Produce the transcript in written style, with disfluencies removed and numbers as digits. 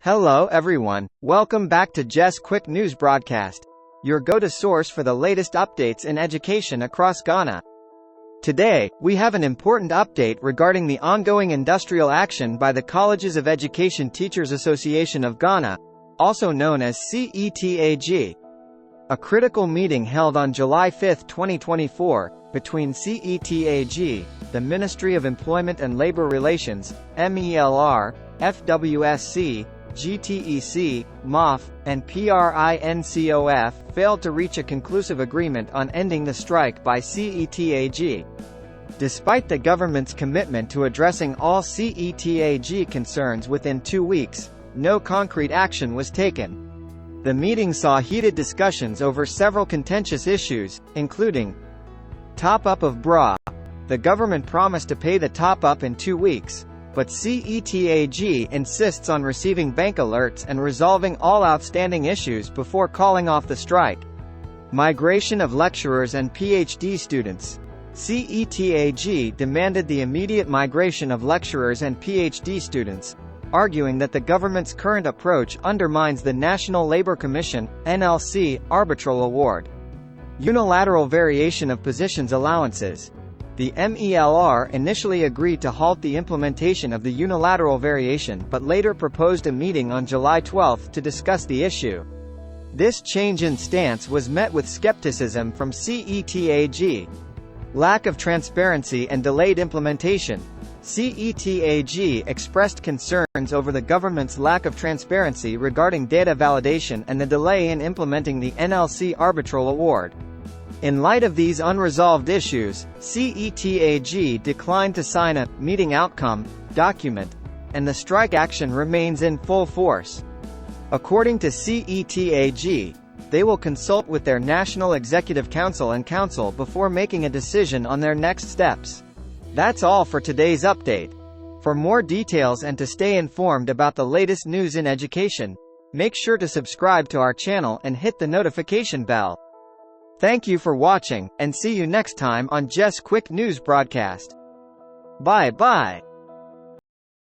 Hello everyone, welcome back to GES Quick News Broadcast, your go-to source for the latest updates in education across Ghana. Today, we have an important update regarding the ongoing industrial action by the Colleges of Education Teachers Association of Ghana, also known as CETAG. A critical meeting held on July 5, 2024, between CETAG, the Ministry of Employment and Labor Relations, MELR, FWSC, GTEC, MOF, and PRINCOF, failed to reach a conclusive agreement on ending the strike by CETAG. Despite the government's commitment to addressing all CETAG concerns within 2 weeks, no concrete action was taken. The meeting saw heated discussions over several contentious issues, including top-up of BRA. The government promised to pay the top-up in 2 weeks, but CETAG insists on receiving bank alerts and resolving all outstanding issues before calling off the strike. Migration of lecturers and PhD students. CETAG demanded the immediate migration of lecturers and PhD students, arguing that the government's current approach undermines the National Labor Commission (NLC) arbitral award. Unilateral variation of positions allowances. The MELR initially agreed to halt the implementation of the unilateral variation but later proposed a meeting on July 12 to discuss the issue. This change in stance was met with skepticism from CETAG. Lack of transparency and delayed implementation. CETAG expressed concerns over the government's lack of transparency regarding data validation and the delay in implementing the NLC arbitral award. In light of these unresolved issues, CETAG declined to sign a meeting outcome document, and the strike action remains in full force. According to CETAG, they will consult with their National Executive Council and Council before making a decision on their next steps. That's all for today's update. For more details and to stay informed about the latest news in education, make sure to subscribe to our channel and hit the notification bell. Thank you for watching, and see you next time on GES Quick News Broadcast. Bye-bye.